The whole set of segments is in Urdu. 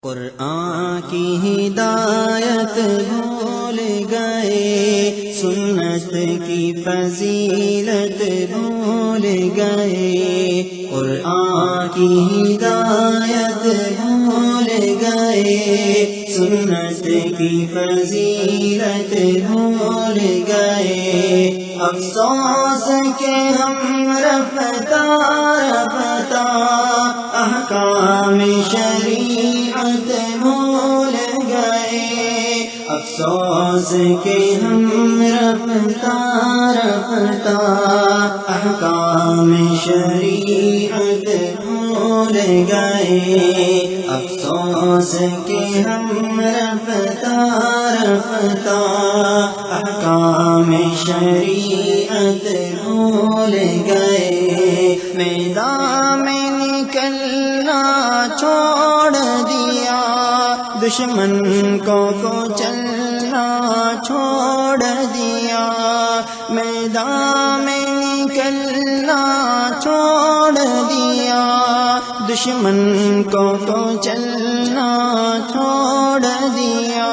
قرآن کی ہدایت بھول گئے، سنت کی فضیلت بھول گئے، قرآن کی ہدایت بھول گئے، سنت کی فضیلت بھول گئے، افسوس کہ ہم رفتہ رفتہ احکام شریعت بھول گئے، افسوس کہ ہم رفتہ رفتہ احکام شریعت بھول گئے، افسوس کہ ہم رفتہ رفتہ احکام شریعت بھول گئے، میدان میں نکلنا چھوڑ دیا، دشمن کو چلنا چھوڑ دیا، میدان میں نکلنا چھوڑ دیا، دشمن کو چلنا چھوڑ دیا،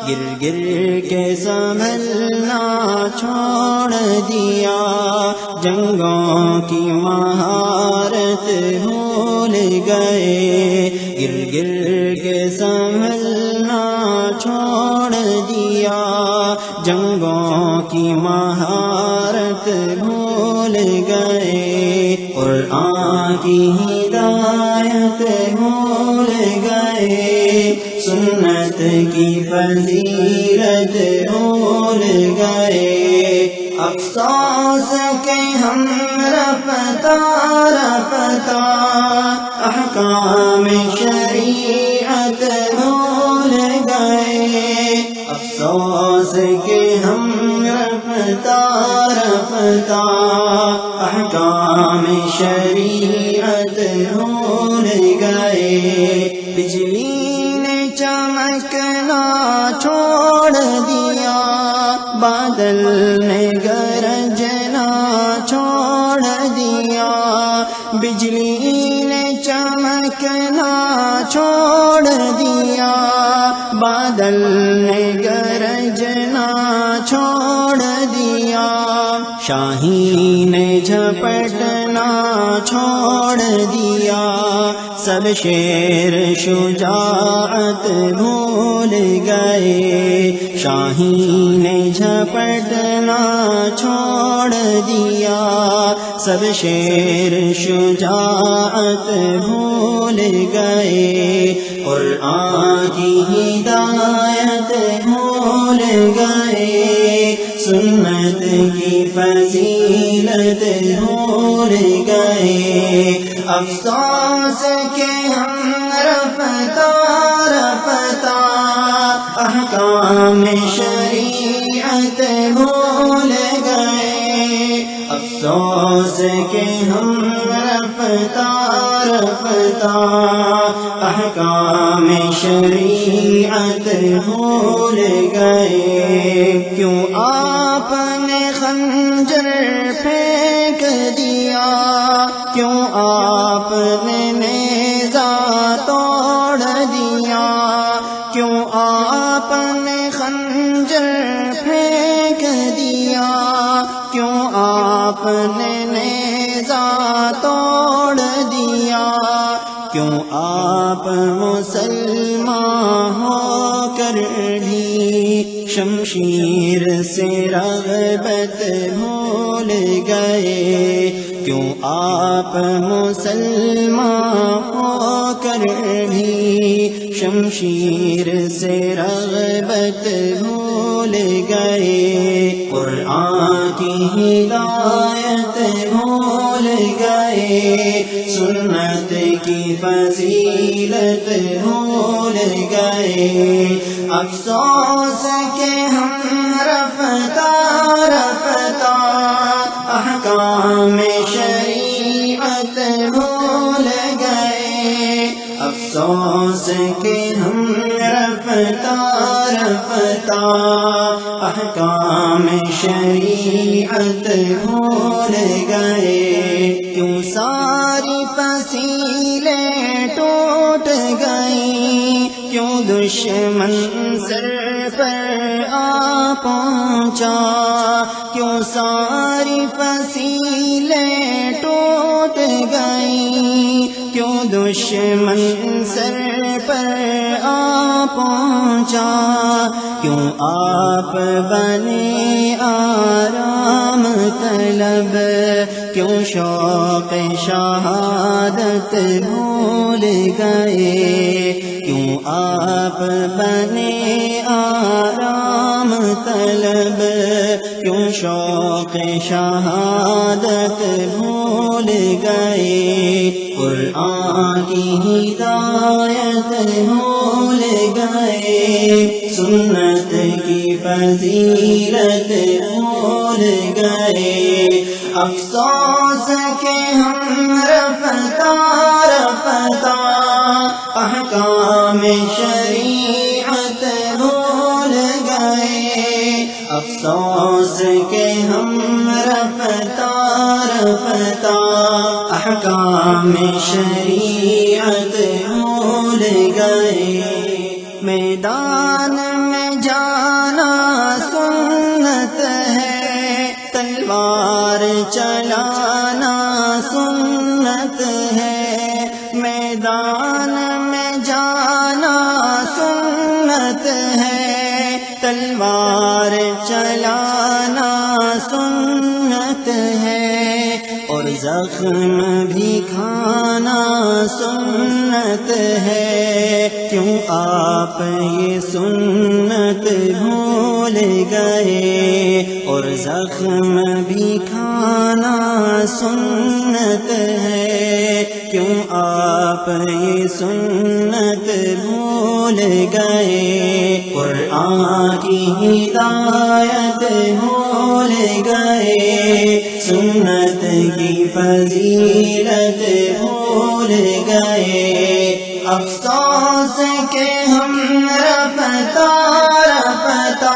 گر گر کے سنبھلنا چھوڑ دیا، جنگوں کی مہارت بھول گئے، گر گر کے سنبھلنا چھوڑ دیا، جنگوں کی مہارت بھول گئے، قرآن کی ہدایت بھول گئے، سنت کی فضیلت بھول گئے، افسوس کہ ہم رفتہ رفتہ احکام شریعت بھول گئے، افسوس کہ ہم رفتہ رفتہ احکام شریعت بھول گئے، بجلی نے چمکنا چھوڑ دیا، بادل نے گرجنا چھوڑ دیا، بجلی نے چمکنا چھوڑ دیا، بادل نے گرجنا چھوڑ دیا، شاہین نے جھپٹنا چھوڑ دیا، سب شیر شجاعت بھول گئے، شاہین نے جھپٹنا چھوڑ دیا، سب شیر شجاعت بھول گئے، قرآن کی ہدایت بھول گئے، سنت کی فضیلت بھول گئے، افسوس کہ ہم رفتہ رفتہ احکام شریعت بھول گئے، افسوس کہ ہم رفتہ رفتہ احکام شریعت بھول گئے، کیوں آپ نے خنجر پھینک دیا، کیوں آپ نے نیزہ توڑ دیا، کیوں آپ نے خنجر پھینک دیا، کیوں آپ نے نیزہ توڑ دیا، کیوں آپ مسلمان ہو کر بھی شمشیر سے رغبت بھول گئے، کیوں آپ مسلمان ہو کر بھی شمشیر سے رغبت بھول گئے، قرآن کی ہدایت بھول گئے، سنت کی فضیلت بھول گئے، افسوس کہ ہم رفتہ رفتہ احکام شریعت بھول گئے، افسوس کہ ہم رفتہ رفتہ احکام شریعت بھول گئے، کیوں ساری فصیلیں ٹوٹ گئیں، کیوں دشمن سر پر آ پہنچا، کیوں ساری فصیلیں ٹوٹ گئیں، کیوں دشمن سر پر آ پہنچا، کیوں آپ بنے آرام طلب، کیوں شوق شہادت بھول گئے، کیوں آپ بنے آرام طلب، کیوں شوق شہادت بھول گئے، قرآن کی ہدایت بھول گئے، سنت کی فضیلت بھول گئے، افسوس کہ ہم رفتہ رفتہ احکام شریعت بھول گئے، افسوس کہ ہم رفتہ رفتہ احکام شریعت بھول گئے، میدان میں جانا سنت ہے، تلوار چلانا سنت ہے، میدان میں جانا سنت ہے، تلوار چلانا سنت ہے، اور زخم بھی کھانا سنت ہے، کیوں آپ یہ سنت بھول گئے، اور زخم بھی کھانا سنت ہے، کیوں آپ یہ سنت بھول گئے، قرآن کی ہدایت بھول گئے، سنت کی فضیلت بھول گئے، افسوس کہ ہم رفتہ رفتہ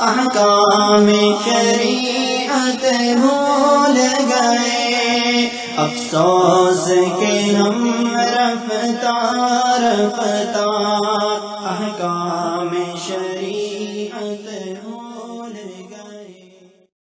احکام شریعت بھول گئے، افسوس کہ ہم رفتہ رفتہ احکام شریعت